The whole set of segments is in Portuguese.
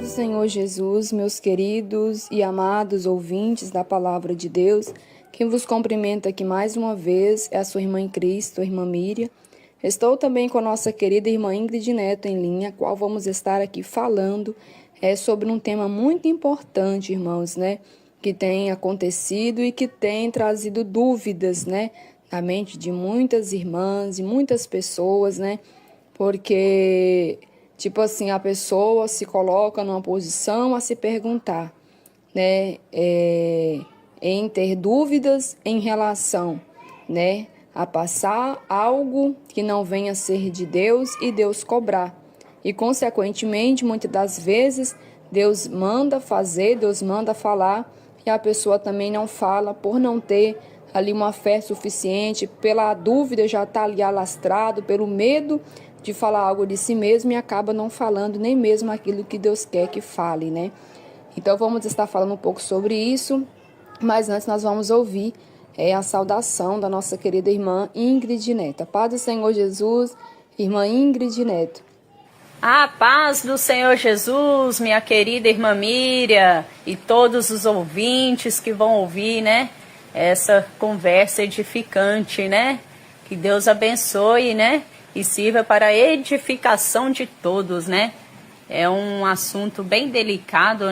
do Senhor Jesus, meus queridos e amados ouvintes da Palavra de Deus, quem vos cumprimenta aqui mais uma vez é a sua irmã em Cristo, a irmã Miriam. Estou também com a nossa querida irmã Ingrid Neto em linha, a qual vamos estar aqui falando sobre um tema muito importante, irmãos, que tem acontecido e que tem trazido dúvidas, na mente de muitas irmãs e muitas pessoas, porque a pessoa se coloca numa posição a se perguntar, em ter dúvidas em relação, a passar algo que não venha a ser de Deus e Deus cobrar. E, consequentemente, muitas das vezes, Deus manda fazer, Deus manda falar, e a pessoa também não fala por não ter ali uma fé suficiente, pela dúvida já está ali alastrado, pelo medo de falar algo de si mesmo e acaba não falando nem mesmo aquilo que Deus quer que fale, Então vamos estar falando um pouco sobre isso, mas antes nós vamos ouvir a saudação da nossa querida irmã Ingrid Neto. A paz do Senhor Jesus, irmã Ingrid Neto. A paz do Senhor Jesus, minha querida irmã Miriam e todos os ouvintes que vão ouvir, essa conversa edificante, Que Deus abençoe, e sirva para a edificação de todos, É um assunto bem delicado,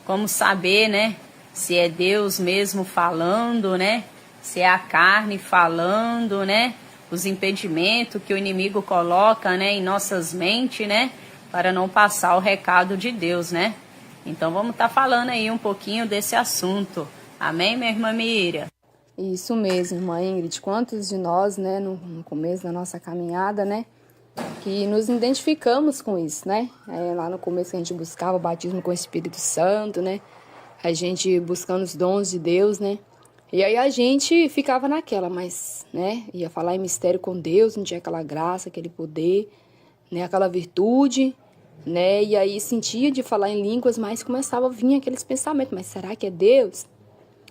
Como saber, se é Deus mesmo falando, Se é a carne falando, Os impedimentos que o inimigo coloca, em nossas mentes, Para não passar o recado de Deus, Então vamos estar falando aí um pouquinho desse assunto. Amém, minha irmã Miriam? Isso mesmo, irmã Ingrid. Quantos de nós, no começo da nossa caminhada, que nos identificamos com isso, lá no começo que a gente buscava o batismo com o Espírito Santo, A gente buscando os dons de Deus, E aí a gente ficava naquela, mas, ia falar em mistério com Deus, não tinha aquela graça, aquele poder, aquela virtude, E aí sentia de falar em línguas, mas começava a vir aqueles pensamentos, mas será que é Deus?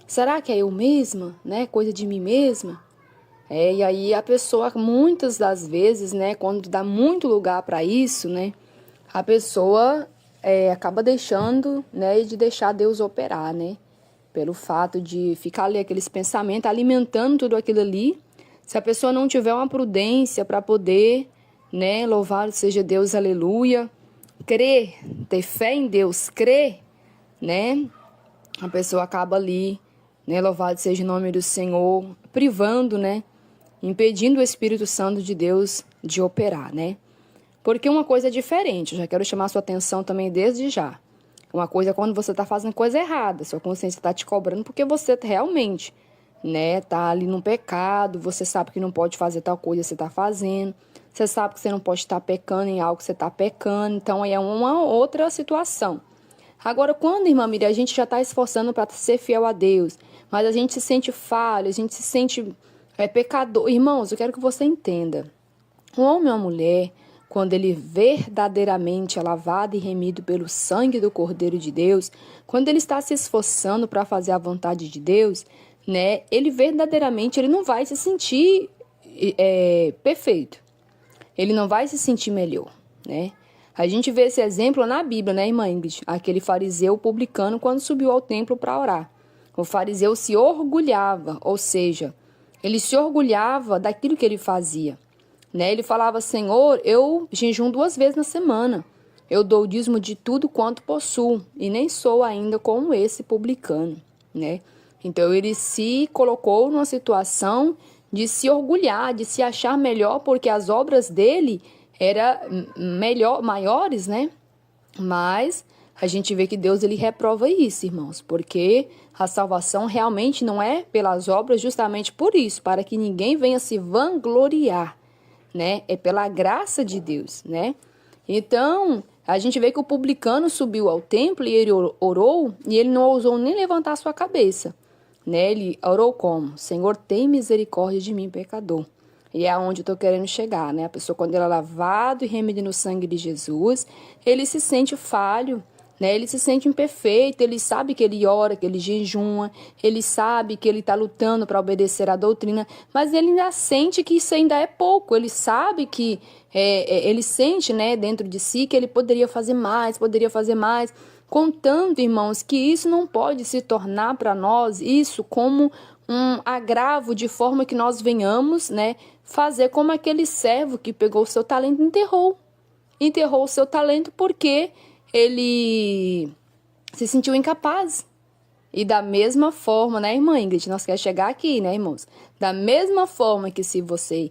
Será que é eu mesma, Coisa de mim mesma? E aí a pessoa, muitas das vezes, quando dá muito lugar para isso, a pessoa acaba deixando, de deixar Deus operar, Pelo fato de ficar ali aqueles pensamentos, alimentando tudo aquilo ali. Se a pessoa não tiver uma prudência para poder, louvado seja Deus, aleluia, crer, ter fé em Deus, crer, A pessoa acaba ali, louvado seja o nome do Senhor, privando, impedindo o Espírito Santo de Deus de operar, Porque uma coisa é diferente, eu já quero chamar a sua atenção também desde já. Uma coisa é quando você está fazendo coisa errada, sua consciência está te cobrando porque você realmente, tá ali num pecado, você sabe que não pode fazer tal coisa que você está fazendo, você sabe que você não pode estar pecando em algo que você está pecando, então aí é uma outra situação. Agora, quando, irmã Miriam, a gente já está esforçando para ser fiel a Deus, mas a gente se sente falho, a gente se sente pecador. Irmãos, eu quero que você entenda. Um homem ou uma mulher, quando ele verdadeiramente é lavado e remido pelo sangue do Cordeiro de Deus, quando ele está se esforçando para fazer a vontade de Deus, ele verdadeiramente ele não vai se sentir perfeito. Ele não vai se sentir melhor, A gente vê esse exemplo na Bíblia, irmã Ingrid? Aquele fariseu publicano quando subiu ao templo para orar. O fariseu se orgulhava, ou seja, ele se orgulhava daquilo que ele fazia. Ele falava, Senhor, eu jejuo 2 vezes na semana. Eu dou o dízimo de tudo quanto possuo e nem sou ainda como esse publicano, Então ele se colocou numa situação de se orgulhar, de se achar melhor porque as obras dele eram maiores, Mas a gente vê que Deus ele reprova isso, irmãos, porque a salvação realmente não é pelas obras, justamente por isso, para que ninguém venha se vangloriar, É pela graça de Deus, Então, a gente vê que o publicano subiu ao templo e ele orou e ele não ousou nem levantar a sua cabeça, Ele orou como? Senhor, tem misericórdia de mim, pecador. E é aonde eu estou querendo chegar, A pessoa, quando ela é lavado e remido no sangue de Jesus, ele se sente falho, né? Ele se sente imperfeito, ele sabe que ele ora, que ele jejuma, ele sabe que ele está lutando para obedecer à doutrina, mas ele ainda sente que isso ainda é pouco, ele sabe que, ele sente, né, dentro de si que ele poderia fazer mais, contanto, irmãos, que isso não pode se tornar para nós, isso como um agravo de forma que nós venhamos, né, fazer como aquele servo que pegou o seu talento e enterrou o seu talento porque ele se sentiu incapaz. E da mesma forma, né, irmã Ingrid, nós queremos chegar aqui, né, irmãos? Da mesma forma que se você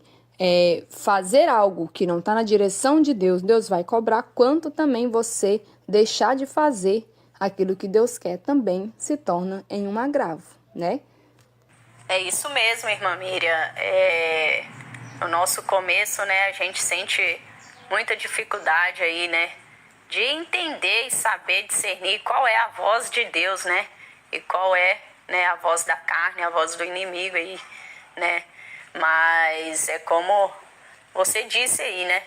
fazer algo que não está na direção de Deus, Deus vai cobrar, quanto também você deixar de fazer aquilo que Deus quer também se torna em um agravo, né? É isso mesmo, irmã Miriam. No nosso começo, né, a gente sente muita dificuldade aí, né, de entender e saber discernir qual é a voz de Deus, né, e qual é, né, a voz da carne, a voz do inimigo aí, né, mas é como você disse aí, né,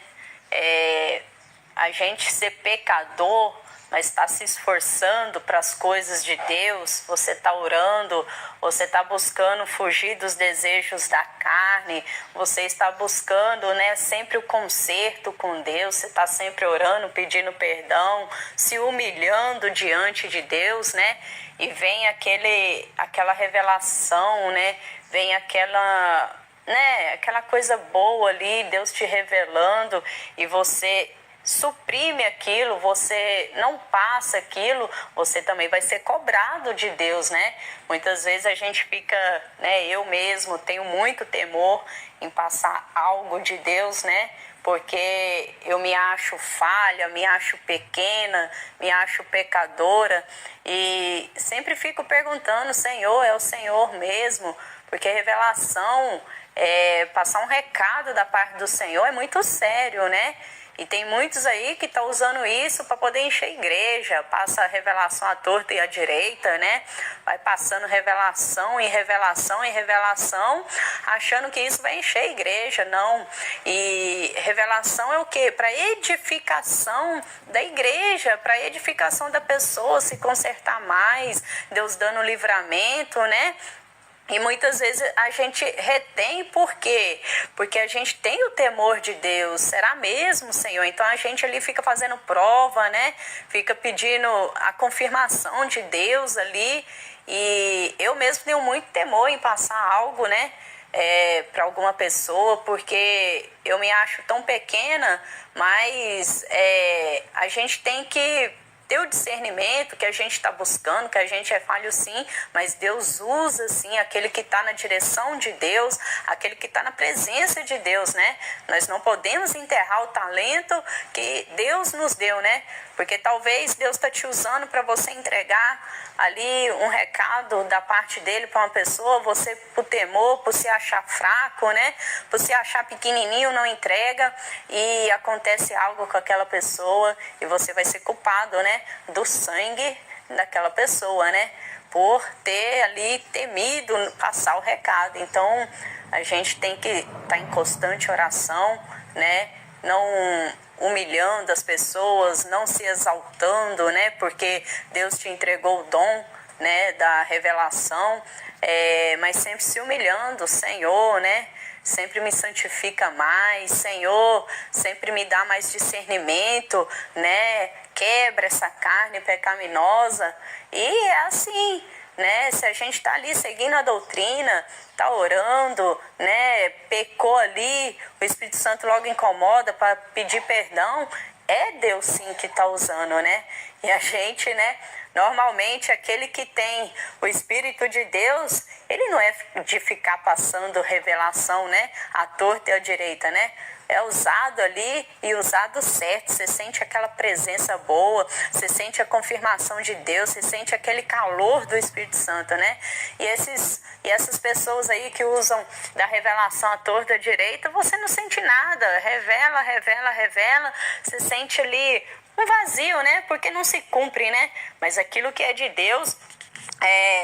a gente ser pecador, mas está se esforçando para as coisas de Deus, você está orando, você está buscando fugir dos desejos da carne, você está buscando, né, sempre o conserto com Deus, você está sempre orando, pedindo perdão, se humilhando diante de Deus, né, e vem aquela revelação, né, vem aquela coisa boa ali, Deus te revelando, e você suprime aquilo, você não passa aquilo, você também vai ser cobrado de Deus, né? Muitas vezes a gente fica, né? Eu mesmo tenho muito temor em passar algo de Deus, né? Porque eu me acho falha, me acho pequena, me acho pecadora e sempre fico perguntando, Senhor, é o Senhor mesmo? Porque revelação, passar um recado da parte do Senhor é muito sério, né? E tem muitos aí que estão usando isso para poder encher a igreja, passa a revelação à torta e à direita, né? Vai passando revelação em revelação em revelação, achando que isso vai encher a igreja, não. E revelação é o quê? Para edificação da igreja, para edificação da pessoa, se consertar mais, Deus dando livramento, né? E muitas vezes a gente retém, por quê? Porque a gente tem o temor de Deus. Será mesmo, Senhor? Então a gente ali fica fazendo prova, né? Fica pedindo a confirmação de Deus ali. E eu mesmo tenho muito temor em passar algo, né? Para alguma pessoa, porque eu me acho tão pequena, mas a gente tem que ter o discernimento que a gente está buscando, que a gente é falho sim, mas Deus usa sim aquele que está na direção de Deus, aquele que está na presença de Deus, né? Nós não podemos enterrar o talento que Deus nos deu, né? Porque talvez Deus está te usando para você entregar ali um recado da parte dele para uma pessoa, você por temor, por se achar fraco, né? Por se achar pequenininho, não entrega e acontece algo com aquela pessoa e você vai ser culpado, né? Do sangue daquela pessoa, né? Por ter ali temido passar o recado. Então, a gente tem que estar em constante oração, né? Não humilhando as pessoas, não se exaltando, né? Porque Deus te entregou o dom, né, da revelação, mas sempre se humilhando, Senhor, né? Sempre me santifica mais, Senhor, sempre me dá mais discernimento, né? Quebra essa carne pecaminosa. E é assim, né? Se a gente está ali seguindo a doutrina, está orando, né? Pecou ali, o Espírito Santo logo incomoda para pedir perdão, é Deus sim que está usando, né? E a gente, né? Normalmente aquele que tem o Espírito de Deus, ele não é de ficar passando revelação, né? À torta e à direita, né? É usado ali e usado certo. Você sente aquela presença boa, você sente a confirmação de Deus, você sente aquele calor do Espírito Santo, né? E essas pessoas aí que usam da revelação à torta e à direita, você não sente nada. Revela, revela, revela. Você sente ali um vazio, né? Porque não se cumpre, né? Mas aquilo que é de Deus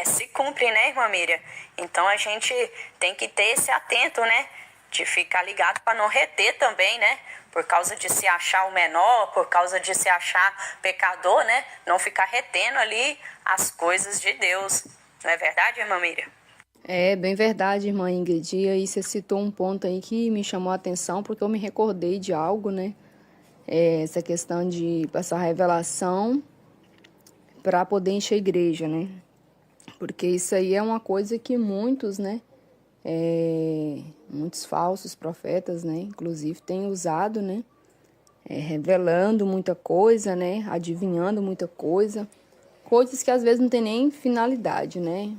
se cumpre, né, irmã Miriam? Então a gente tem que ter esse atento, né? De ficar ligado para não reter também, né? Por causa de se achar o menor, por causa de se achar pecador, né? Não ficar retendo ali as coisas de Deus. Não é verdade, irmã Miriam? É bem verdade, irmã Ingrid. E aí você citou um ponto aí que me chamou a atenção, porque eu me recordei de algo, né? Essa questão de passar revelação para poder encher a igreja, né? Porque isso aí é uma coisa que muitos, né? Muitos falsos profetas, né? Inclusive, têm usado, né? Revelando muita coisa, né? Adivinhando muita coisa. Coisas que às vezes não tem nem finalidade, né?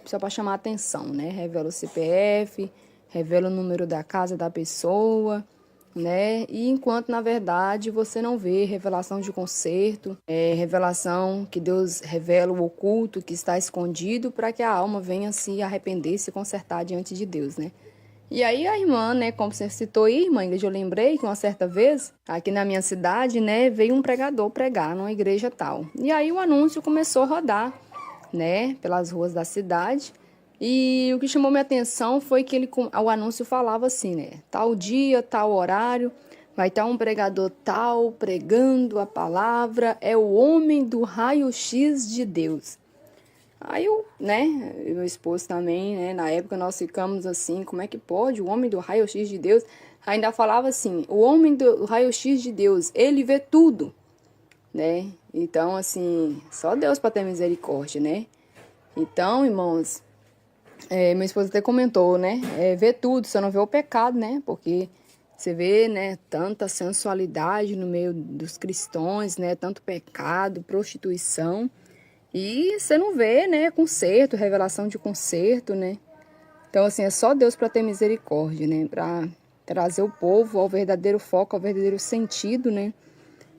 Só para chamar a atenção, né? Revela o CPF, revela o número da casa da pessoa, né? E enquanto, na verdade, você não vê revelação de conserto, revelação que Deus revela o oculto que está escondido para que a alma venha se arrepender e se consertar diante de Deus, né? E aí a irmã, né, como você citou aí, irmã, eu lembrei que uma certa vez, aqui na minha cidade, né, veio um pregador pregar numa igreja tal. E aí o anúncio começou a rodar, né, pelas ruas da cidade. E o que chamou minha atenção foi que o anúncio falava assim, né, tal dia, tal horário, vai estar um pregador tal pregando a palavra, é o homem do raio-x de Deus. Aí eu, né, e meu esposo também, né, na época nós ficamos assim, como é que pode? O homem do raio-x de Deus ainda falava assim, o homem do raio-x de Deus, ele vê tudo, né? Então, assim, só Deus para ter misericórdia, né? Então, irmãos, meu esposo até comentou, né, vê tudo, só não vê o pecado, né? Porque você vê, né, tanta sensualidade no meio dos cristãos, né, tanto pecado, prostituição. E você não vê, né, conserto, revelação de conserto, né? Então, assim, é só Deus para ter misericórdia, né? Para trazer o povo ao verdadeiro foco, ao verdadeiro sentido, né?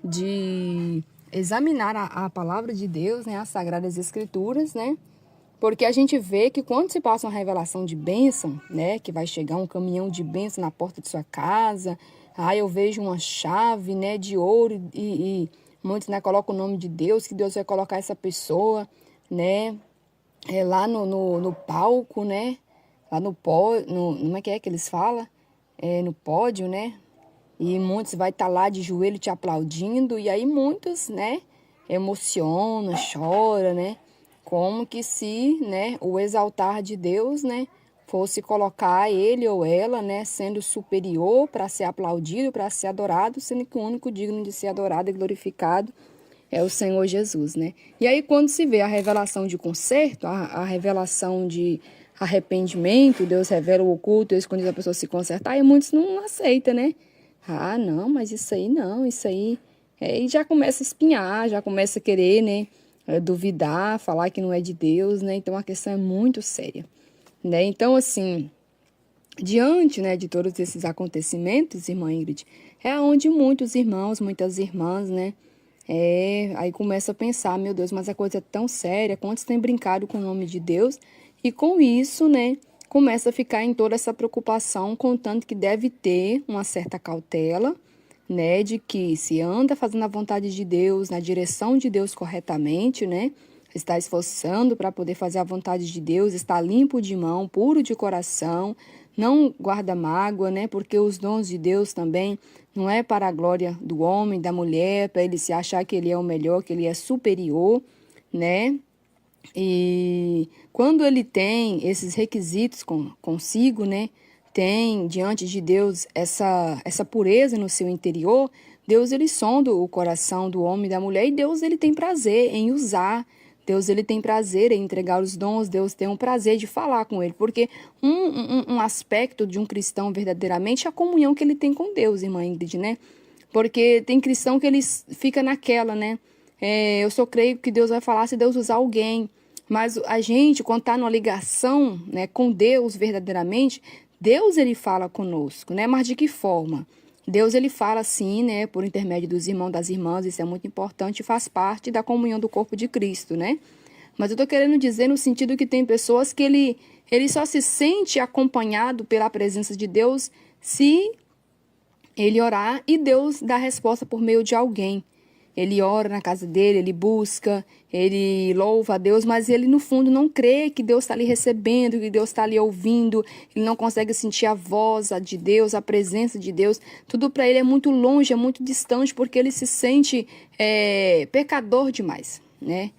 De examinar a palavra de Deus, né? As Sagradas Escrituras, né? Porque a gente vê que quando se passa uma revelação de bênção, né? Que vai chegar um caminhão de bênção na porta de sua casa. Aí eu vejo uma chave, né? De ouro e muitos, né, colocam o nome de Deus, que Deus vai colocar essa pessoa, né, lá no palco, né, lá no pódio, como é que eles falam? No pódio, né, e muitos vai estar lá de joelho te aplaudindo, e aí muitos, né, emociona, chora, né, como que se, né, o exaltar de Deus, né, fosse colocar ele ou ela, né, sendo superior para ser aplaudido, para ser adorado, sendo que o único digno de ser adorado e glorificado é o Senhor Jesus, né? E aí quando se vê a revelação de conserto, a revelação de arrependimento, Deus revela o oculto, Deus esconde a pessoa se consertar, e muitos não aceitam, né? Ah, não, mas isso aí não, isso aí... E já começa a espinhar, já começa a querer, né, duvidar, falar que não é de Deus, né? Então a questão é muito séria. Né? Então, assim, diante, né, de todos esses acontecimentos, irmã Ingrid, é onde muitos irmãos, muitas irmãs, né, aí começa a pensar, meu Deus, mas a coisa é tão séria, quantos têm brincado com o nome de Deus, e com isso, né, começa a ficar em toda essa preocupação, contando que deve ter uma certa cautela, né, de que se anda fazendo a vontade de Deus, na direção de Deus corretamente, né, está esforçando para poder fazer a vontade de Deus, está limpo de mão, puro de coração, não guarda mágoa, né? Porque os dons de Deus também não é para a glória do homem, da mulher, para ele se achar que ele é o melhor, que ele é superior, né? E quando ele tem esses requisitos consigo, né? Tem diante de Deus essa pureza no seu interior, Deus ele sonda o coração do homem e da mulher, e Deus ele tem prazer em usar. Deus ele tem prazer em entregar os dons, Deus tem um prazer de falar com ele, porque um aspecto de um cristão verdadeiramente é a comunhão que ele tem com Deus, irmã Ingrid, né? Porque tem cristão que ele fica naquela, né? Eu só creio que Deus vai falar se Deus usar alguém, mas a gente, quando está numa ligação, né, com Deus verdadeiramente, Deus ele fala conosco, né? Mas de que forma? Deus ele fala assim, né, por intermédio dos irmãos, das irmãs, isso é muito importante, faz parte da comunhão do corpo de Cristo, né? Mas eu tô querendo dizer no sentido que tem pessoas que ele só se sente acompanhado pela presença de Deus se ele orar e Deus dá resposta por meio de alguém. ele ora na casa dele, ele busca, ele louva a Deus, mas ele no fundo não crê que Deus está ali recebendo, que Deus está ali ouvindo, ele não consegue sentir a voz de Deus, a presença de Deus. Tudo para ele é muito longe, é muito distante, porque ele se sente pecador demais, né?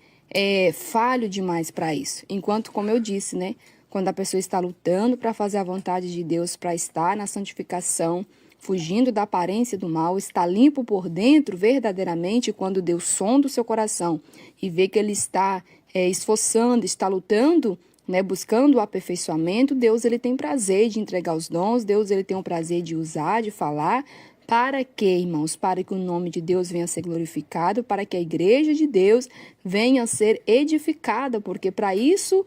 Falho demais para isso. Enquanto, como eu disse, né? Quando a pessoa está lutando para fazer a vontade de Deus, para estar na santificação, fugindo da aparência do mal, está limpo por dentro verdadeiramente, quando Deus sonda o seu coração e vê que ele está esforçando, está lutando, né, buscando o aperfeiçoamento, Deus ele tem prazer de entregar os dons, Deus ele tem o prazer de usar, de falar. Para que, irmãos? Para que o nome de Deus venha a ser glorificado, para que a igreja de Deus venha a ser edificada, porque para isso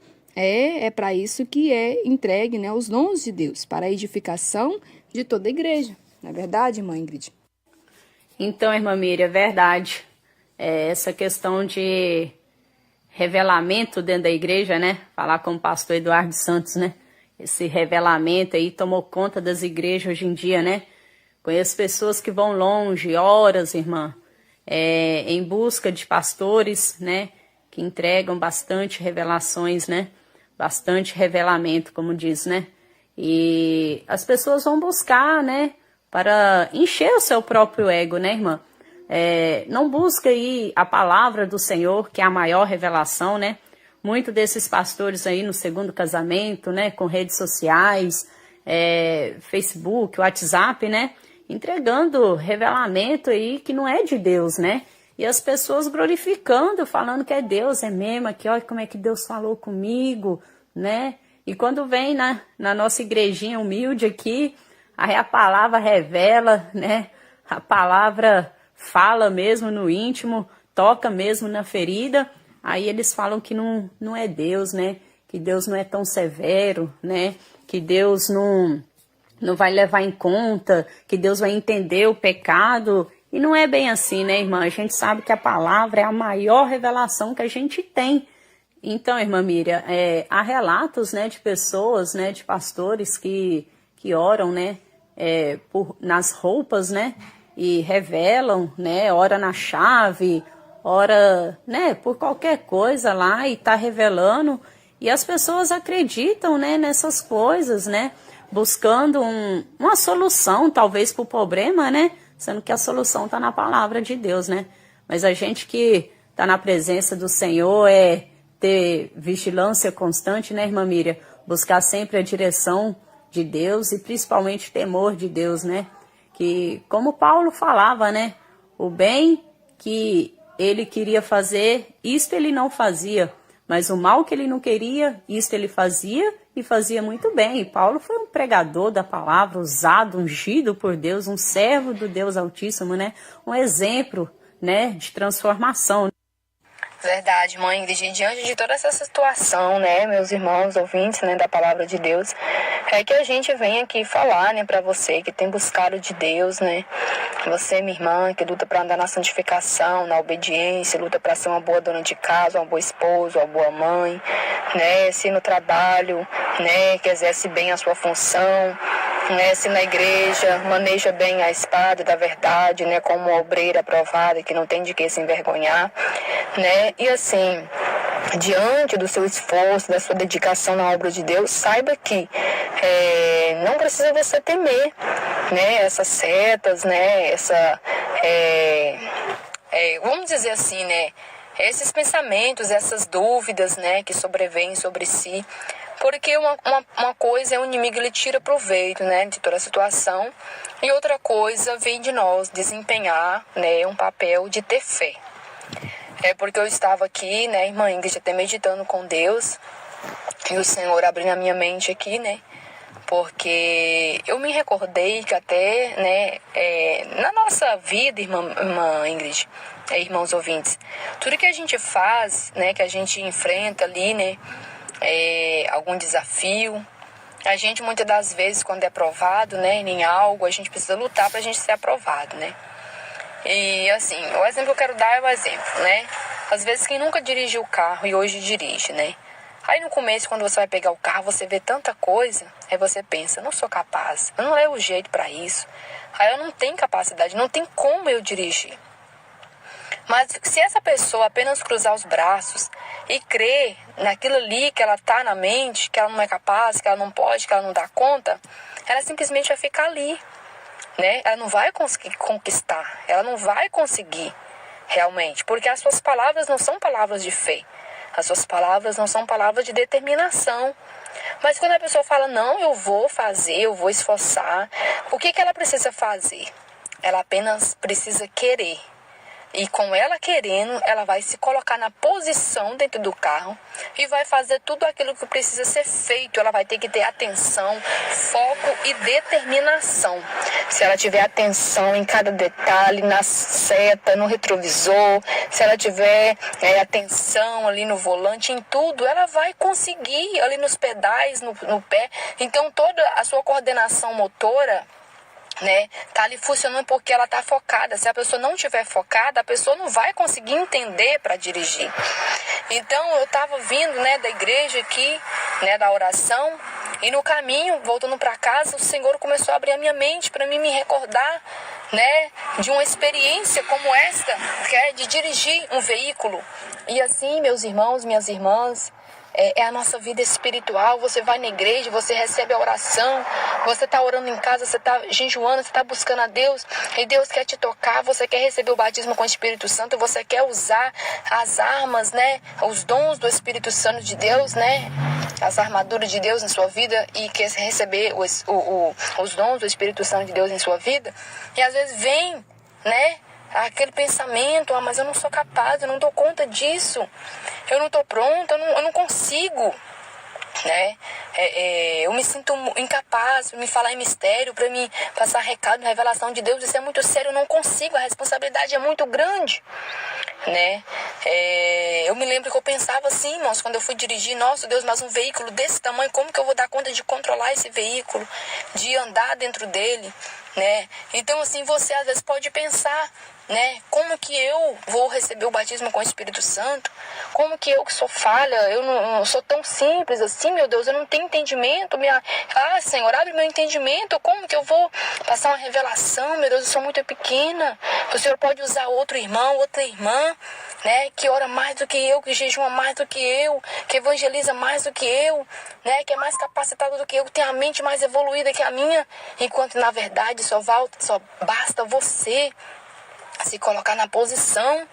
para isso que é entregue, né, os dons de Deus, para a edificação de toda a igreja. Não é verdade, irmã Ingrid? Então, irmã Miriam, é verdade. Essa questão de revelamento dentro da igreja, né? Falar com o pastor Eduardo Santos, né? Esse revelamento aí tomou conta das igrejas hoje em dia, né? Conheço pessoas que vão longe, horas, irmã, em busca de pastores, né? Que entregam bastante revelações, né? Bastante revelamento, como diz, né? E as pessoas vão buscar, né? Para encher o seu próprio ego, né, irmã? Não busca aí a palavra do Senhor, que é a maior revelação, né? Muitos desses pastores aí no segundo casamento, né? Com redes sociais, Facebook, WhatsApp, né? Entregando revelamento aí que não é de Deus, né? E as pessoas glorificando, falando que é Deus, é mesmo, aqui, olha como é que Deus falou comigo, né? E quando vem na nossa igrejinha humilde aqui, aí a palavra revela, né? A palavra fala mesmo no íntimo, toca mesmo na ferida. Aí eles falam que não é Deus, né? Que Deus não é tão severo, né? Que Deus não vai levar em conta, que Deus vai entender o pecado. E não é bem assim, né, irmã? A gente sabe que a palavra é a maior revelação que a gente tem. Então, irmã Miriam, há relatos, né, de pessoas, né, de pastores que oram, né, nas roupas, né, e revelam, né, ora na chave, ora, né, por qualquer coisa lá e tá revelando. E as pessoas acreditam, né, nessas coisas, né, buscando uma solução, talvez, para o problema, né, sendo que a solução está na palavra de Deus, né. Mas a gente que está na presença do Senhor ter vigilância constante, né, irmã Miriam? Buscar sempre a direção de Deus e principalmente temor de Deus, né? Que, como Paulo falava, né? O bem que ele queria fazer, isto ele não fazia. Mas o mal que ele não queria, isto ele fazia e fazia muito bem. E Paulo foi um pregador da palavra, usado, ungido por Deus, um servo do Deus Altíssimo, né? Um exemplo, né, de transformação. Verdade, mãe Ingrid, diante de toda essa situação, né, meus irmãos ouvintes, né, da palavra de Deus, é que a gente vem aqui falar, né, para você que tem buscado de Deus, né, você, minha irmã, que luta para andar na santificação, na obediência, luta para ser uma boa dona de casa, uma boa esposa, uma boa mãe, né, se no trabalho, né, que exerce bem a sua função, né, se na igreja maneja bem a espada da verdade, né, como uma obreira aprovada que não tem de que se envergonhar, né, e assim, diante do seu esforço, da sua dedicação na obra de Deus, saiba que não precisa você temer, né, essas setas, né, vamos dizer assim, né, esses pensamentos, essas dúvidas, né, que sobrevêm sobre si, porque uma coisa é o inimigo, ele tira proveito, né, de toda a situação, e outra coisa vem de nós desempenhar, né, um papel de ter fé. Porque eu estava aqui, né, irmã Ingrid, até meditando com Deus, e o Senhor abriu na minha mente aqui, né, porque eu me recordei que até, né, na nossa vida, irmã Ingrid, irmãos ouvintes, tudo que a gente faz, né, que a gente enfrenta ali, né, algum desafio, a gente muitas das vezes, quando é aprovado, né, em algo, a gente precisa lutar para a gente ser aprovado, né. E assim, o exemplo que eu quero dar é o exemplo, né? Às vezes quem nunca dirigiu o carro e hoje dirige, né? Aí no começo, quando você vai pegar o carro, você vê tanta coisa, aí você pensa, não sou capaz, eu não levo o jeito para isso, aí eu não tenho capacidade, não tem como eu dirigir. Mas se essa pessoa apenas cruzar os braços e crer naquilo ali que ela está na mente, que ela não é capaz, que ela não pode, que ela não dá conta, ela simplesmente vai ficar ali, né? Ela não vai conseguir conquistar, ela não vai conseguir realmente, porque as suas palavras não são palavras de fé, as suas palavras não são palavras de determinação. Mas quando a pessoa fala, não, eu vou fazer, eu vou esforçar, o que ela precisa fazer? Ela apenas precisa querer. E com ela querendo, ela vai se colocar na posição dentro do carro e vai fazer tudo aquilo que precisa ser feito. Ela vai ter que ter atenção, foco e determinação. Se ela tiver atenção em cada detalhe, na seta, no retrovisor, se ela tiver atenção ali no volante, em tudo, ela vai conseguir ali nos pedais, no pé. Então toda a sua coordenação motora, né, tá ali funcionando porque ela tá focada. Se a pessoa não tiver focada, a pessoa não vai conseguir entender para dirigir. Então eu tava vindo, né, da igreja aqui, né, da oração, e no caminho, voltando para casa, o Senhor começou a abrir a minha mente para mim me recordar, né, de uma experiência como esta, que é de dirigir um veículo. E assim, meus irmãos, minhas irmãs, é a nossa vida espiritual. Você vai na igreja, você recebe a oração, você está orando em casa, você está jejuando, você está buscando a Deus, e Deus quer te tocar, você quer receber o batismo com o Espírito Santo, você quer usar as armas, né, os dons do Espírito Santo de Deus, né, as armaduras de Deus em sua vida, e quer receber os dons do Espírito Santo de Deus em sua vida, e às vezes vem, né, aquele pensamento, mas eu não sou capaz, eu não dou conta disso, eu não estou pronta, eu não consigo, né? Eu me sinto incapaz para me falar em mistério, para me passar recado, revelação de Deus, isso é muito sério, eu não consigo, a responsabilidade é muito grande, né? Eu me lembro que eu pensava assim, irmãos, quando eu fui dirigir, nossa Deus, mas um veículo desse tamanho, como que eu vou dar conta de controlar esse veículo, de andar dentro dele, né? Então assim, você às vezes pode pensar, né, como que eu vou receber o batismo com o Espírito Santo? Como que eu que sou falha, eu não sou tão simples assim, meu Deus, eu não tenho entendimento, Senhor, abre meu entendimento, como que eu vou passar uma revelação, meu Deus, eu sou muito pequena, o Senhor pode usar outro irmão, outra irmã, né, que ora mais do que eu, que jejuma mais do que eu, que evangeliza mais do que eu, né, que é mais capacitado do que eu, que tem a mente mais evoluída que a minha, enquanto na verdade só basta você se colocar na posição,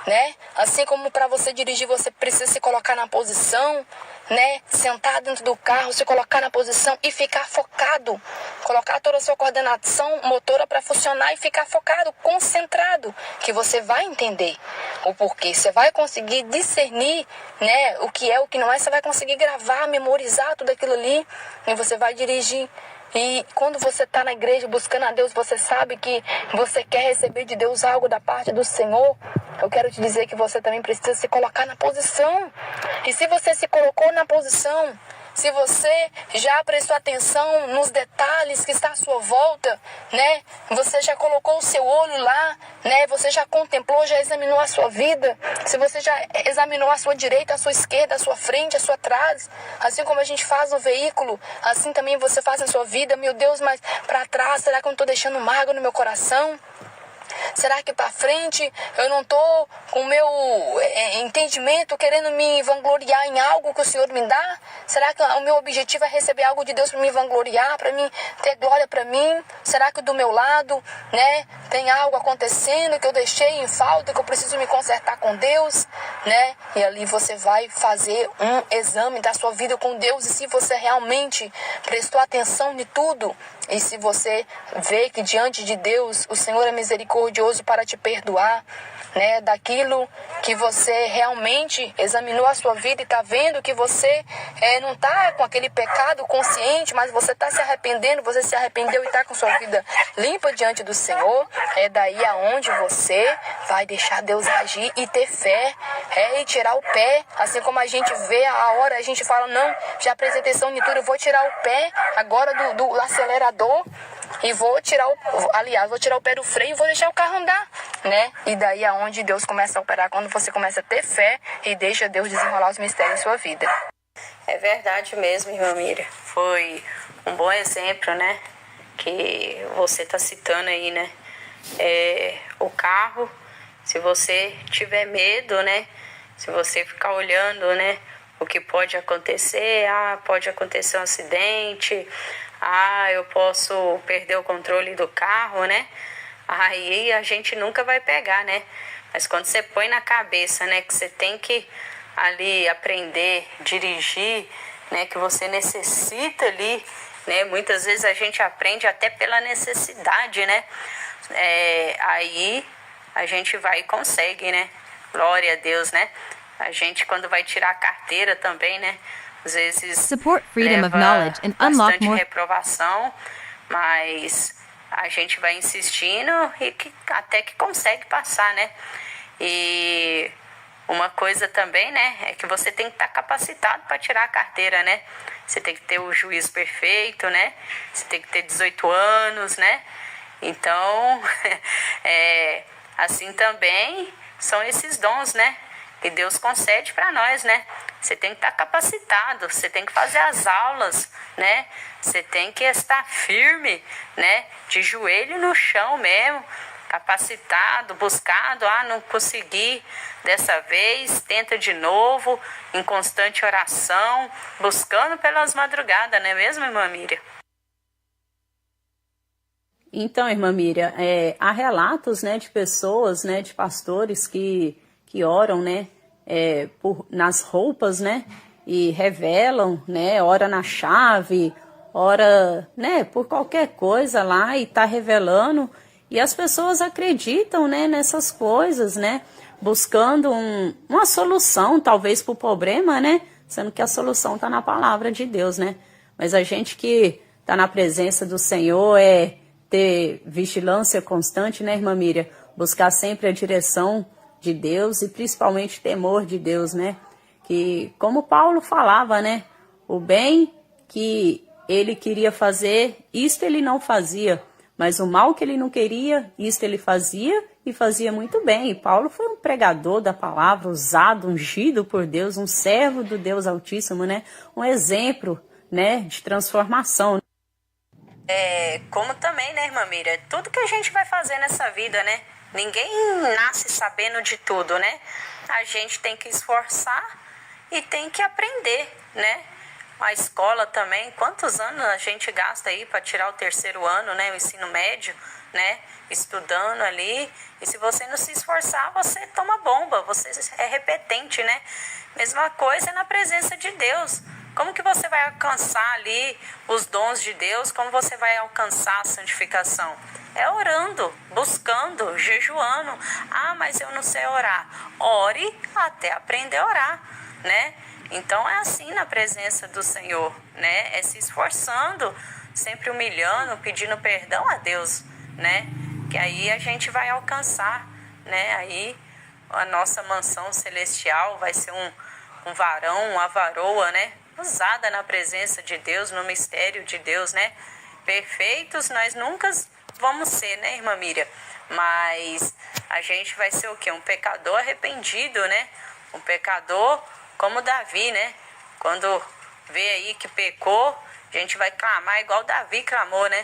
né? Assim como para você dirigir, você precisa se colocar na posição, né? Sentar dentro do carro, se colocar na posição e ficar focado. Colocar toda a sua coordenação motora para funcionar e ficar focado, concentrado, que você vai entender o porquê. Você vai conseguir discernir, né, o que é, o que não é. Você vai conseguir gravar, memorizar tudo aquilo ali e você vai dirigir. E quando você está na igreja buscando a Deus, você sabe que você quer receber de Deus algo da parte do Senhor. Eu quero te dizer que você também precisa se colocar na posição. E se você se colocou na posição, se você já prestou atenção nos detalhes que está à sua volta, né? Você já colocou o seu olho lá, né? Você já contemplou, já examinou a sua vida. Se você já examinou a sua direita, a sua esquerda, a sua frente, a sua trás, assim como a gente faz no veículo, assim também você faz na sua vida. Meu Deus, mas para trás, será que eu não estou deixando mágoa no meu coração? Será que para frente eu não estou com o meu entendimento querendo me vangloriar em algo que o Senhor me dá? Será que o meu objetivo é receber algo de Deus para me vangloriar, para mim ter glória para mim? Será que do meu lado, né, tem algo acontecendo que eu deixei em falta, que eu preciso me consertar com Deus, né? E ali você vai fazer um exame da sua vida com Deus, e se você realmente prestou atenção em tudo, e se você vê que diante de Deus o Senhor é misericordioso para te perdoar, né, daquilo que você realmente examinou a sua vida e está vendo que você não está com aquele pecado consciente, mas você está se arrependendo, você se arrependeu e está com sua vida limpa diante do Senhor, é daí aonde você vai deixar Deus agir e ter fé, e tirar o pé, assim como a gente vê a hora, a gente fala, não, já prestei atenção em tudo, eu vou tirar o pé agora do acelerador, e vou tirar o pé do freio e vou deixar o carro andar, né? E daí é onde Deus começa a operar, quando você começa a ter fé e deixa Deus desenrolar os mistérios em sua vida. É verdade mesmo, irmã Miriam. Foi um bom exemplo, né? Que você está citando aí, né? O carro, Se você tiver medo, né? Se você ficar olhando, né? O que pode acontecer, pode acontecer um acidente, eu posso perder o controle do carro, né? Aí a gente nunca vai pegar, né? Mas quando você põe na cabeça, né, que você tem que ali aprender, dirigir, né, que você necessita ali, né? Muitas vezes a gente aprende até pela necessidade, né? Aí a gente vai e consegue, né? Glória a Deus, né? A gente, quando vai tirar a carteira também, né? Às vezes Support freedom of leva knowledge and unlock bastante more. reprovação, mas a gente vai insistindo e até que consegue passar, né? E uma coisa também, né? É que você tem que estar capacitado para tirar a carteira, né? Você tem que ter o juízo perfeito, né? Você tem que ter 18 anos, né? Então, assim também são esses dons, né? Que Deus concede para nós, né? Você tem que estar capacitado, você tem que fazer as aulas, né? Você tem que estar firme, né? De joelho no chão mesmo, capacitado, buscado. Não consegui dessa vez, tenta de novo, em constante oração, buscando pelas madrugadas, não é mesmo, irmã Miriam? Então, irmã Miriam, há relatos, né, de pessoas, né, de pastores que oram, né, nas roupas, né, e revelam, né, ora na chave, ora, né, por qualquer coisa lá e tá revelando, e as pessoas acreditam, né, nessas coisas, né, buscando uma solução, talvez, para o problema, né, sendo que a solução tá na palavra de Deus, né, mas a gente que tá na presença do Senhor ter vigilância constante, né, irmã Miriam, buscar sempre a direção de Deus e principalmente temor de Deus, né? Que, como Paulo falava, né? O bem que ele queria fazer, isto ele não fazia, mas o mal que ele não queria, isto ele fazia e fazia muito bem. E Paulo foi um pregador da palavra, usado, ungido por Deus, um servo do Deus Altíssimo, né? Um exemplo, né, de transformação. Como também, né, irmã Miriam, tudo que a gente vai fazer nessa vida, né? Ninguém nasce sabendo de tudo, né? A gente tem que esforçar e tem que aprender, né? A escola também, quantos anos a gente gasta aí para tirar o 3º ano, né? O ensino médio, né? Estudando ali. E se você não se esforçar, você toma bomba, você é repetente, né? Mesma coisa na presença de Deus. Como que você vai alcançar ali os dons de Deus? Como você vai alcançar a santificação? É orando, buscando, jejuando. Mas eu não sei orar. Ore até aprender a orar, né? Então é assim na presença do Senhor, né? É se esforçando, sempre humilhando, pedindo perdão a Deus, né? Que aí a gente vai alcançar, né? Aí a nossa mansão celestial vai ser um varão, uma varoa, né? Usada na presença de Deus, no mistério de Deus, né? Perfeitos nós nunca vamos ser, né, irmã Miriam? Mas a gente vai ser o quê? Um pecador arrependido, né? Um pecador como Davi, né? Quando vê aí que pecou, a gente vai clamar igual Davi clamou, né?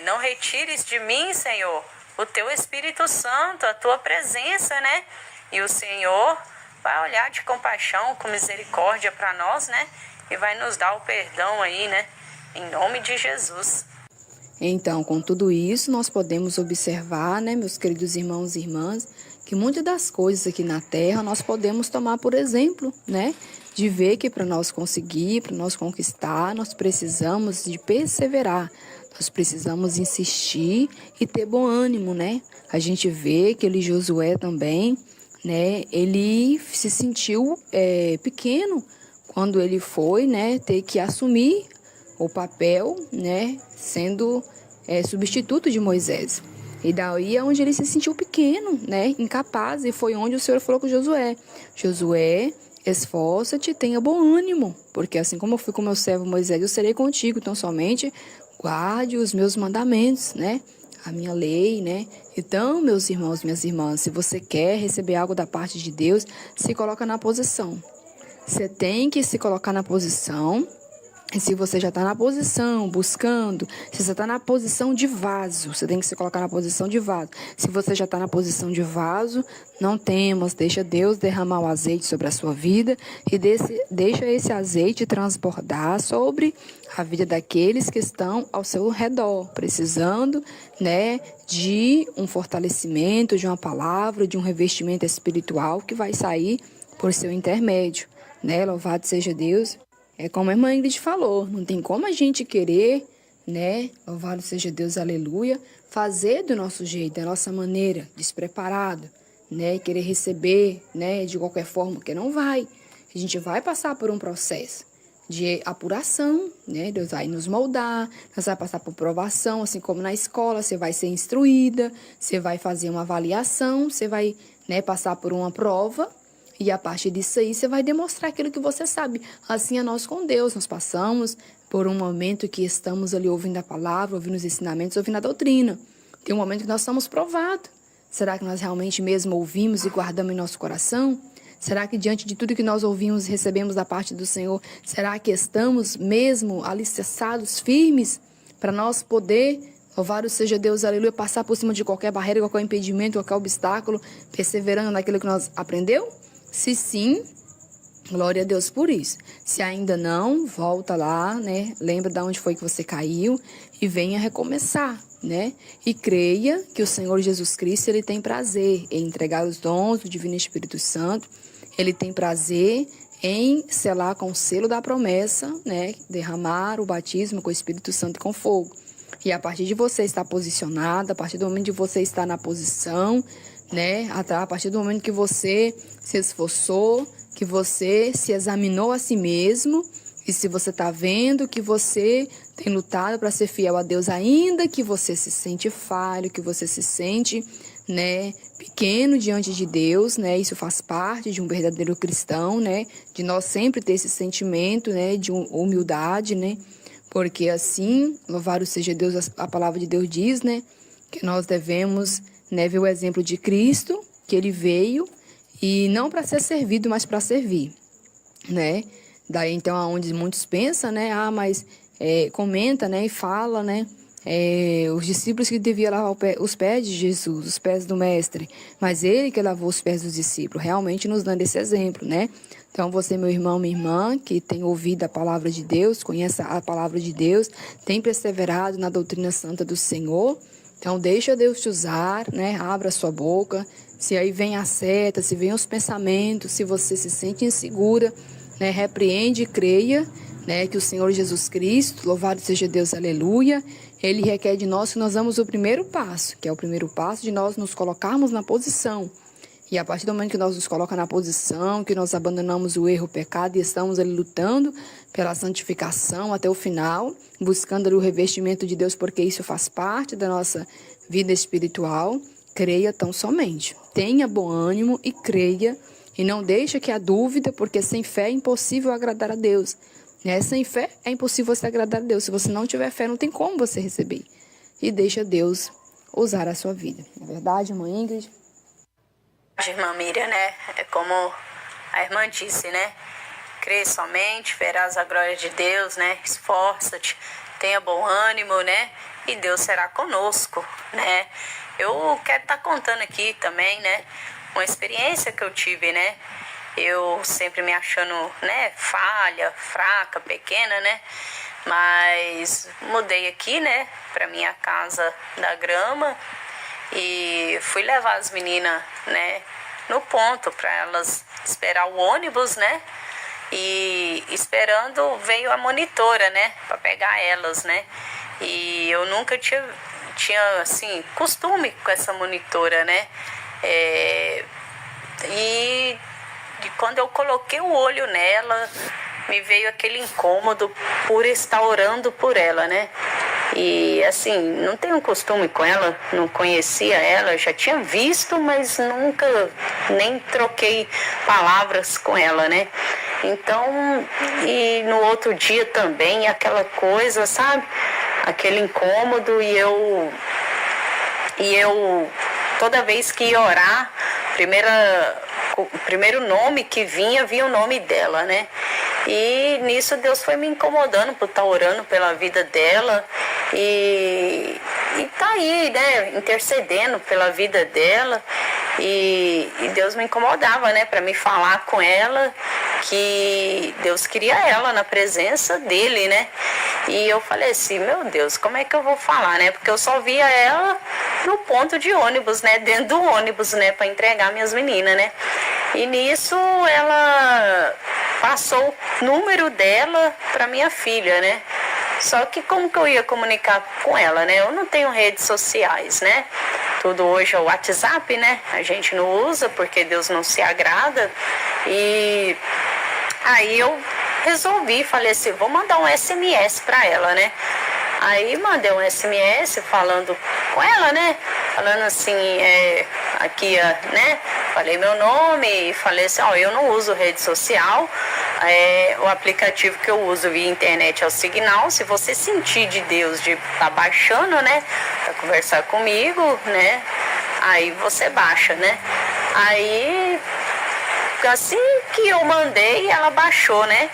Não retires de mim, Senhor, o teu Espírito Santo, a tua presença, né? E o Senhor vai olhar de compaixão, com misericórdia para nós, né? E vai nos dar o perdão aí, né? Em nome de Jesus. Então, com tudo isso, nós podemos observar, né, meus queridos irmãos e irmãs, que muitas das coisas aqui na Terra nós podemos tomar por exemplo, né? De ver que para nós conseguir, para nós conquistar, nós precisamos de perseverar. Nós precisamos insistir e ter bom ânimo, né? A gente vê que ele, Josué também, né? Ele se sentiu pequeno quando ele foi, né? Ter que assumir o papel, né? Sendo substituto de Moisés. E daí é onde ele se sentiu pequeno, né? Incapaz. E foi onde o Senhor falou com Josué: Josué, esforça-te, tenha bom ânimo, porque assim como eu fui com meu servo Moisés, eu serei contigo. Então somente guarde os meus mandamentos, né? A minha lei, né? Então, meus irmãos, minhas irmãs, se você quer receber algo da parte de Deus, se coloca na posição. Você tem que se colocar na posição E se você já está na posição, buscando, se você está na posição de vaso, você tem que se colocar na posição de vaso. Se você já está na posição de vaso, não temas, deixa Deus derramar o azeite sobre a sua vida e deixa esse azeite transbordar sobre a vida daqueles que estão ao seu redor, precisando, né, de um fortalecimento, de uma palavra, de um revestimento espiritual que vai sair por seu intermédio, né? Louvado seja Deus. É como a irmã Ingrid falou, não tem como a gente querer, né, louvado seja Deus, aleluia, fazer do nosso jeito, da nossa maneira, despreparado, né, e querer receber, né, de qualquer forma, porque não vai. A gente vai passar por um processo de apuração, né, Deus vai nos moldar, nós vai passar por provação, assim como na escola, você vai ser instruída, você vai fazer uma avaliação, você vai, né, passar por uma prova. E a partir disso aí, você vai demonstrar aquilo que você sabe. Assim é nós com Deus. Nós passamos por um momento que estamos ali ouvindo a palavra, ouvindo os ensinamentos, ouvindo a doutrina. Tem um momento que nós somos provados. Será que nós realmente mesmo ouvimos e guardamos em nosso coração? Será que diante de tudo que nós ouvimos e recebemos da parte do Senhor, será que estamos mesmo alicerçados, firmes, para nós poder, louvado seja Deus, aleluia, passar por cima de qualquer barreira, qualquer impedimento, qualquer obstáculo, perseverando naquilo que nós aprendeu? Se sim, glória a Deus por isso. Se ainda não, volta lá, né? Lembra de onde foi que você caiu e venha recomeçar, né? E creia que o Senhor Jesus Cristo, Ele tem prazer em entregar os dons do Divino Espírito Santo. Ele tem prazer em selar com o selo da promessa, né? Derramar o batismo com o Espírito Santo e com fogo. E a partir de você estar posicionado, a partir do momento de você estar na posição, né? A partir do momento que você se esforçou, que você se examinou a si mesmo, e se você está vendo que você tem lutado para ser fiel a Deus, ainda que você se sente falho, que você se sente, né, pequeno diante de Deus, né? Isso faz parte de um verdadeiro cristão, né? De nós sempre ter esse sentimento, né, de humildade, né? Porque assim, louvado seja Deus, a palavra de Deus diz, né, que nós devemos, né, ver o exemplo de Cristo, que Ele veio, e não para ser servido, mas para servir, né? Daí, então, aonde muitos pensam, né, mas comenta, né, e fala, né, os discípulos que deviam lavar os pés de Jesus, os pés do Mestre, mas Ele que lavou os pés dos discípulos, realmente nos dando esse exemplo, né? Então, você, meu irmão, minha irmã, que tem ouvido a palavra de Deus, conhece a palavra de Deus, tem perseverado na doutrina santa do Senhor, então, deixa Deus te usar, né? Abra a sua boca. Se aí vem a seta, se vem os pensamentos, se você se sente insegura, né? Repreende e creia, né? Que o Senhor Jesus Cristo, louvado seja Deus, aleluia, Ele requer de nós que nós damos o primeiro passo, que é o primeiro passo de nós nos colocarmos na posição. E a partir do momento que nós nos colocamos na posição, que nós abandonamos o erro, o pecado e estamos ali lutando pela santificação até o final, buscando ali o revestimento de Deus, porque isso faz parte da nossa vida espiritual, creia tão somente. Tenha bom ânimo e creia, e não deixe que a dúvida, porque sem fé é impossível agradar a Deus. Sem fé é impossível você agradar a Deus. Se você não tiver fé, não tem como você receber. E deixa Deus usar a sua vida. Não é verdade, irmã Ingrid? Irmã Miriam, né? É como a irmã disse, né? Crê somente, verás a glória de Deus, né? Esforça-te, tenha bom ânimo, né? E Deus será conosco, né? Eu quero estar contando aqui também, né? Uma experiência que eu tive, né? Eu sempre me achando, né? Falha, fraca, pequena, né? Mas mudei aqui, né? Para minha casa da Grama. E fui levar as meninas, né, no ponto para elas esperar o ônibus, né? E esperando veio a monitora, né, para pegar elas, né? E eu nunca tinha assim costume com essa monitora, né? E quando eu coloquei o olho nela, me veio aquele incômodo por estar orando por ela, né? E assim, não tenho costume com ela, não conhecia ela, já tinha visto, mas nunca nem troquei palavras com ela, né? Então, e no outro dia também, aquela coisa, sabe? Aquele incômodo e eu toda vez que ia orar, primeira o primeiro nome que vinha o nome dela, né? E nisso Deus foi me incomodando por estar orando pela vida dela e tá aí, né? Intercedendo pela vida dela. E Deus me incomodava, né? Para me falar com ela que Deus queria ela na presença dele, né? E eu falei assim, meu Deus, como é que eu vou falar, né? Porque eu só via ela no ponto de ônibus, né? Dentro do ônibus, né? Para entregar minhas meninas, né? E nisso ela passou o número dela para minha filha, né? Só que como que eu ia comunicar com ela, né? Eu não tenho redes sociais, né? Tudo hoje é o WhatsApp, né? A gente não usa porque Deus não se agrada. E aí eu resolvi, falei assim, vou mandar um SMS para ela, né? Aí mandei um SMS falando com ela, né? Falando assim, aqui, né? Falei meu nome e falei assim, ó, eu não uso rede social. O aplicativo que eu uso via internet é o Signal. Se você sentir de Deus de estar baixando, né? Pra conversar comigo, né? Aí você baixa, né? Aí, assim que eu mandei, ela baixou, né?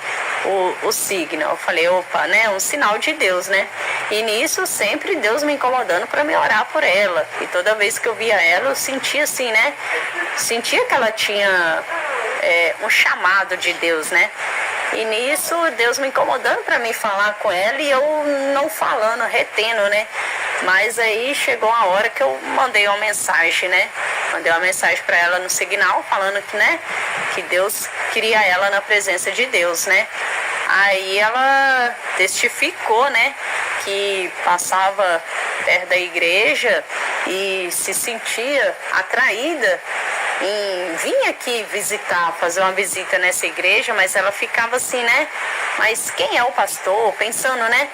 O Signal. Eu falei, opa, né? Um sinal de Deus, né? E nisso sempre Deus me incomodando para me orar por ela. E toda vez que eu via ela, eu sentia assim, né? Sentia que ela tinha um chamado de Deus, né? E nisso Deus me incomodando para mim falar com ela e eu não falando, retendo, né? Mas aí chegou a hora que eu mandei uma mensagem, né? Mandei uma mensagem para ela no Signal falando que, né? Que Deus queria ela na presença de Deus, né? Aí ela testificou, né? Que passava perto da igreja e se sentia atraída em vir aqui visitar, fazer uma visita nessa igreja, mas ela ficava assim, né? Mas quem é o pastor? Pensando, né?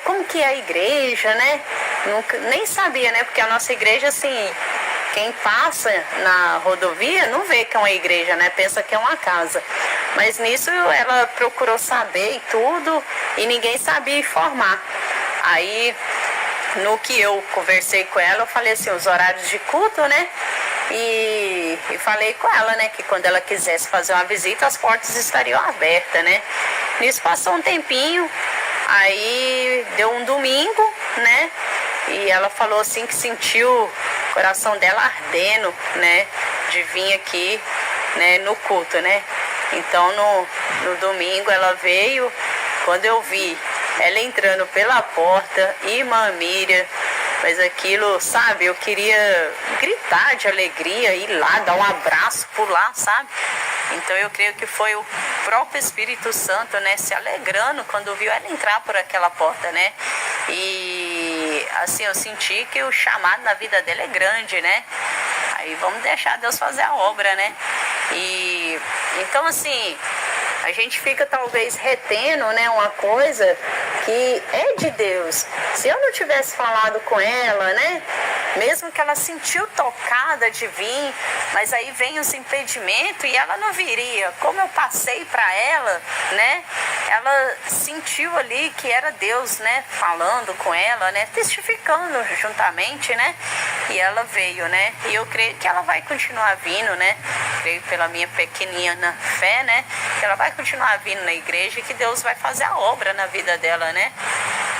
Como que é a igreja, né? Nunca, nem sabia, né? Porque a nossa igreja, assim, quem passa na rodovia não vê que é uma igreja, né? Pensa que é uma casa. Mas nisso ela procurou saber e tudo, e ninguém sabia informar. Aí, no que eu conversei com ela, eu falei assim, os horários de culto, né? E falei com ela, né, que quando ela quisesse fazer uma visita, as portas estariam abertas, né? Nisso passou um tempinho, aí deu um domingo, né? E ela falou assim que sentiu o coração dela ardendo, né? De vir aqui, né, no culto, né? Então no domingo ela veio, quando eu vi ela entrando pela porta, irmã Miriam, mas aquilo, sabe, eu queria gritar de alegria, ir lá, dar um abraço, pular, sabe? Então eu creio que foi o próprio Espírito Santo, né, se alegrando quando viu ela entrar por aquela porta, né? E assim, eu senti que o chamado na vida dela é grande, né? Aí vamos deixar Deus fazer a obra, né? E então assim, a gente fica talvez retendo, né, uma coisa que é de Deus. Se eu não tivesse falado com ela, né, mesmo que ela sentiu tocada de vir, mas aí vem os impedimentos e ela não viria. Como eu passei para ela, né, ela sentiu ali que era Deus, né, falando com ela, né, testificando juntamente, né, e ela veio, né, e eu creio que ela vai continuar vindo, né, creio pela minha pequenina fé, né, que ela vai continuar vindo na igreja e que Deus vai fazer a obra na vida dela, né?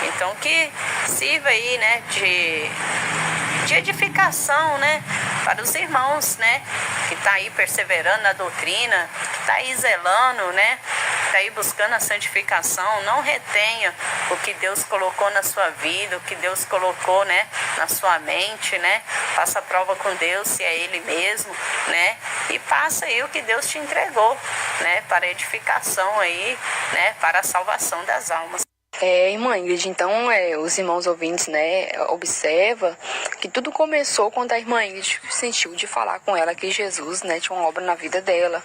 Então que sirva aí, né, de edificação, né, para os irmãos, né, que tá aí perseverando na doutrina, que tá aí zelando, né, que tá aí buscando a santificação. Não retenha o que Deus colocou na sua vida, o que Deus colocou, né, na sua mente, né, faça a prova com Deus se é Ele mesmo, né, e passa aí o que Deus te entregou, né, para a edificação aí, né, para a salvação das almas. Irmã Ingrid, então os irmãos ouvintes, né, observa que tudo começou quando a irmã Ingrid sentiu de falar com ela que Jesus, né, tinha uma obra na vida dela,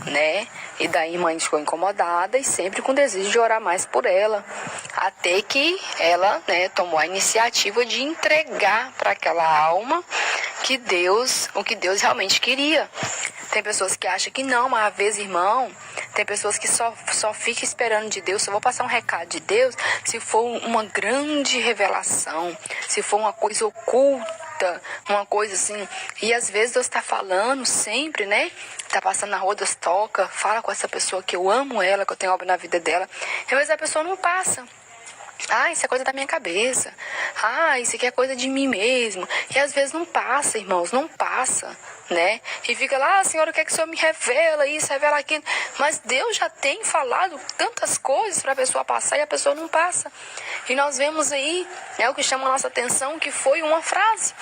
né, e daí a irmã Ingrid ficou incomodada e sempre com desejo de orar mais por ela, até que ela, né, tomou a iniciativa de entregar para aquela alma o que Deus realmente queria. Tem pessoas que acham que não, mas às vezes, irmão, tem pessoas que só ficam esperando de Deus. Só vou passar um recado de Deus se for uma grande revelação, se for uma coisa oculta, escuta uma coisa assim, e às vezes Deus tá falando sempre, né? Tá passando na rua, Deus toca, fala com essa pessoa que eu amo ela, que eu tenho obra na vida dela. E às vezes a pessoa não passa. Ah, isso é coisa da minha cabeça. Ah, isso aqui é coisa de mim mesmo. E às vezes não passa, irmãos, não passa, né? E fica lá, Senhor, o que é que o Senhor me revela isso, revela aquilo. Mas Deus já tem falado tantas coisas para a pessoa passar e a pessoa não passa. E nós vemos aí, o que chama a nossa atenção, que foi uma frase.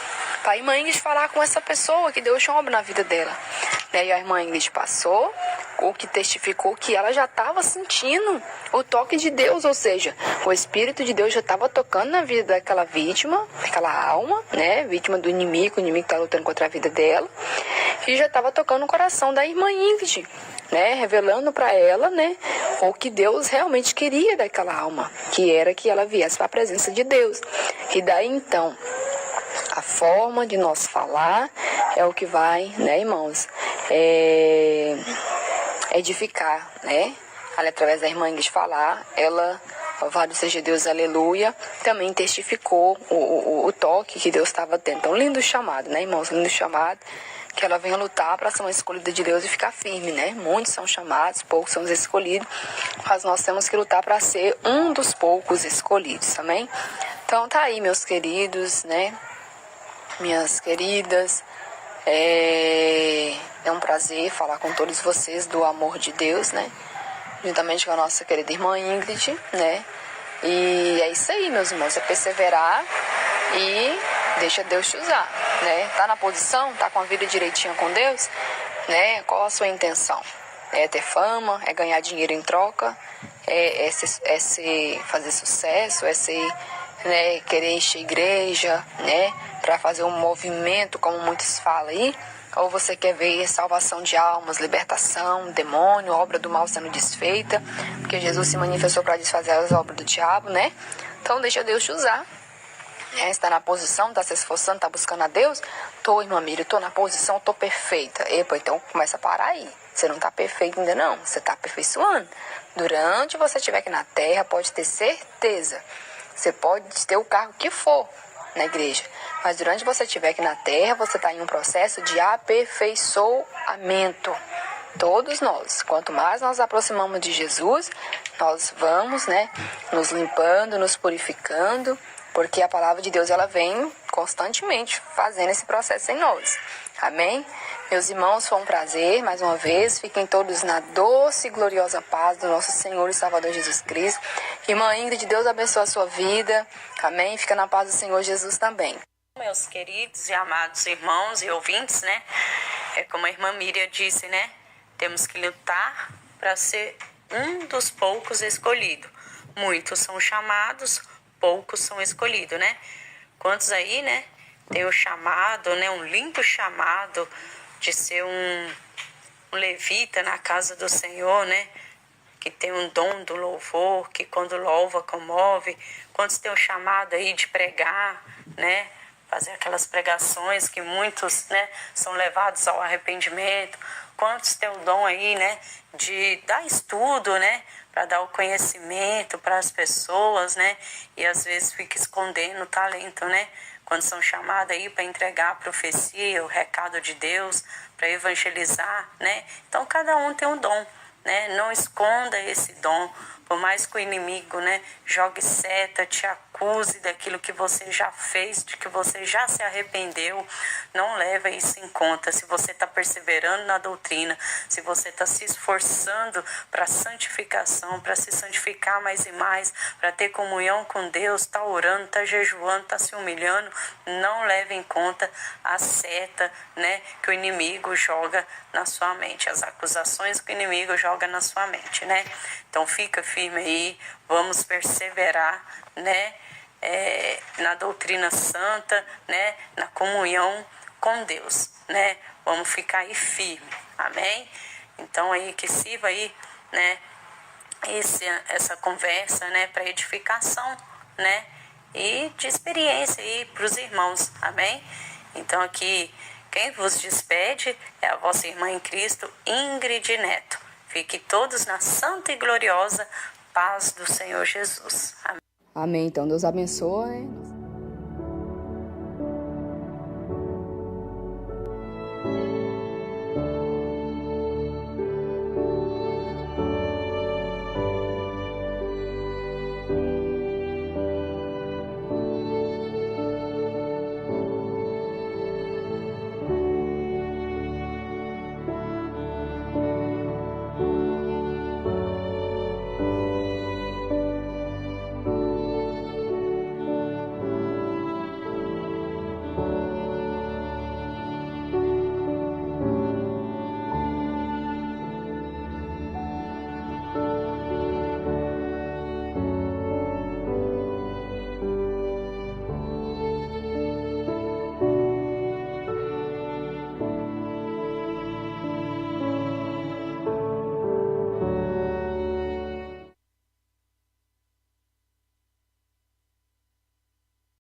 Para a irmã Ingrid falar com essa pessoa, que Deus tinha obra na vida dela. E a irmã Ingrid passou, o que testificou que ela já estava sentindo o toque de Deus, ou seja, o Espírito de Deus já estava tocando na vida daquela vítima, daquela alma, né, vítima do inimigo, o inimigo está lutando contra a vida dela, e já estava tocando no coração da irmã Ingrid, né, revelando para ela, né, o que Deus realmente queria daquela alma, que era que ela viesse para a presença de Deus. E daí então, a forma de nós falar é o que vai, né, irmãos, edificar, né? Ali, através da irmã Ingrid falar, ela, louvado seja Deus, aleluia, também testificou o toque que Deus estava tendo. Então, lindo chamado, né, irmãos? Lindo chamado, que ela venha lutar para ser uma escolhida de Deus e ficar firme, né? Muitos são chamados, poucos são os escolhidos, mas nós temos que lutar para ser um dos poucos escolhidos, amém? Então, tá aí, meus queridos, né? Minhas queridas, é um prazer falar com todos vocês do amor de Deus, né? Juntamente com a nossa querida irmã Ingrid, né? E é isso aí, meus irmãos, é perseverar e deixa Deus te usar, né? Tá na posição, tá com a vida direitinha com Deus, né? Qual a sua intenção? É ter fama, é ganhar dinheiro em troca, é fazer sucesso, né, querer encher igreja, né, para fazer um movimento, como muitos falam aí, ou você quer ver salvação de almas, libertação, demônio, obra do mal sendo desfeita, porque Jesus se manifestou para desfazer as obras do diabo, né? Então deixa Deus te usar. Está na posição, está se esforçando, está buscando a Deus. Tô, irmã Miriam, tô na posição, tô perfeita. Epa, então começa a parar aí. Você não está perfeito ainda não, você está aperfeiçoando. Durante você estiver aqui na terra, pode ter certeza. Você pode ter o cargo que for na igreja, mas durante você estiver aqui na terra, você está em um processo de aperfeiçoamento. Todos nós, quanto mais nós aproximamos de Jesus, nós vamos, né, nos limpando, nos purificando, porque a palavra de Deus ela vem constantemente fazendo esse processo em nós. Amém? Meus irmãos, foi um prazer, mais uma vez. Fiquem todos na doce e gloriosa paz do nosso Senhor e Salvador Jesus Cristo. Irmã Ingrid, Deus abençoe a sua vida. Amém? Fica na paz do Senhor Jesus também. Meus queridos e amados irmãos e ouvintes, né? É como a irmã Miriam disse, né? Temos que lutar para ser um dos poucos escolhidos. Muitos são chamados, poucos são escolhidos, né? Quantos aí, né? Tem o chamado, né? Um lindo chamado de ser um levita na casa do Senhor, né? Que tem um dom do louvor, que quando louva comove. Quantos tem o chamado aí de pregar, né? Fazer aquelas pregações que muitos, né, são levados ao arrependimento. Quantos tem o dom aí, né, de dar estudo, né, para dar o conhecimento para as pessoas, né? E às vezes fica escondendo o talento, né? Quando são chamados aí para entregar a profecia, o recado de Deus, para evangelizar, né? Então cada um tem um dom, né? Não esconda esse dom, por mais que o inimigo, né, jogue seta, te acuse daquilo que você já fez, de que você já se arrependeu, não leva isso em conta. Se você está perseverando na doutrina, se você está se esforçando para santificação, para se santificar mais e mais, para ter comunhão com Deus, está orando, está jejuando, está se humilhando, não leve em conta a seta, né, que o inimigo joga na sua mente, as acusações que o inimigo joga na sua mente, né? Então fica firme aí, vamos perseverar, né, na doutrina santa, né, na comunhão com Deus, né? Vamos ficar aí firme, amém? Então aí que sirva aí, né, essa conversa, né, para edificação, né, e de experiência aí para os irmãos, amém? Então aqui quem vos despede é a vossa irmã em Cristo, Ingrid Neto. Fique todos na santa e gloriosa paz do Senhor Jesus. Amém. Amém. Então, Deus abençoe.